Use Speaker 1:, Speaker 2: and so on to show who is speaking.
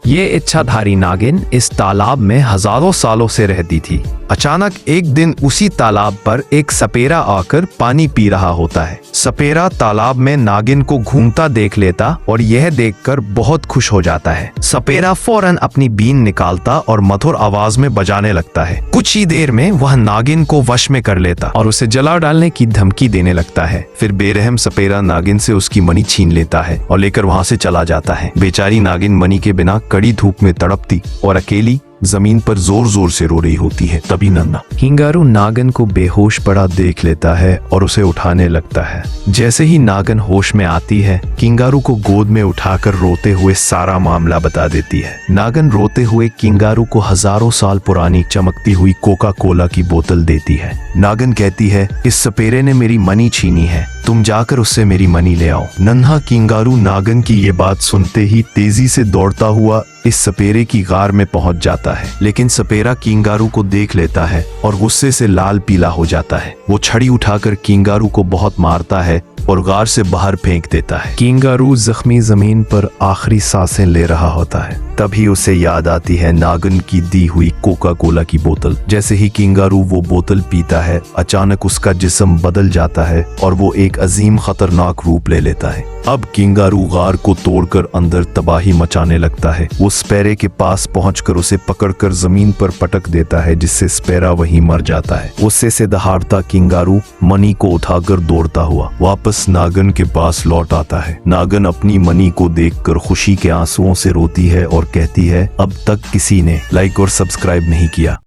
Speaker 1: ये इच्छाधारी नागिन इस तालाब में हजारों सालों से रहती थी। अचानक एक दिन उसी तालाब पर एक सपेरा आकर पानी पी रहा होता है। सपेरा तालाब में नागिन को घूमता देख लेता और यह देखकर बहुत खुश हो जाता है। सपेरा फौरन अपनी बीन निकालता और मधुर आवाज में बजाने लगता है। कुछ ही देर में वह नागिन को वश में कर लेता और उसे जला डालने की धमकी देने लगता है। फिर बेरहम सपेरा नागिन से उसकी मणि छीन लेता है और लेकर वहाँ से चला जाता है। बेचारी नागिन मणि के बिना कड़ी धूप में तड़पती और अकेली जमीन पर जोर जोर से रो रही होती है। तभी नन्हा किंगारू नागिन को बेहोश पड़ा देख लेता है और उसे उठाने लगता है। जैसे ही नागिन होश में आती है, किंगारू को गोद में उठाकर रोते हुए सारा मामला बता देती है। नागिन रोते हुए किंगारू को हजारों साल पुरानी चमकती हुई कोका कोला की बोतल देती है। नागिन कहती है, इस सपेरे ने मेरी मनी छीनी है, तुम जाकर उससे मेरी मनी ले आओ। नन्हा किंगारू नागिन की ये बात सुनते ही तेजी से दौड़ता हुआ इस सपेरे की गार में पहुंच जाता है, लेकिन सपेरा किंगारू को देख लेता है और गुस्से से लाल पीला हो जाता है। वो छड़ी उठाकर किंगारू को बहुत मारता है और गार से बाहर फेंक देता है। किंगारू जख्मी जमीन पर आखिरी सांसें ले रहा होता है। तभी उसे याद आती है नागिन की दी हुई कोका कोला की बोतल। जैसे ही किंगारू वो बोतल पीता है, अचानक उसका जिस्म बदल जाता है और वो एक अजीम खतरनाक रूप ले लेता है। अब किंगारू गार को तोड़कर अंदर तबाही मचाने लगता है। वो स्पैरे के पास पहुंचकर उसे पकड़कर जमीन पर पटक देता है, जिससे स्पैरा वहीं मर जाता है। गुस्से से दहाड़ता किंगारू मनी को उठाकर दौड़ता हुआ वापस नागिन के पास लौट आता है। नागिन अपनी मनी को देखकर खुशी के आंसुओं से रोती है और कहती है, अब तक किसी ने लाइक और सब्सक्राइब नहीं किया।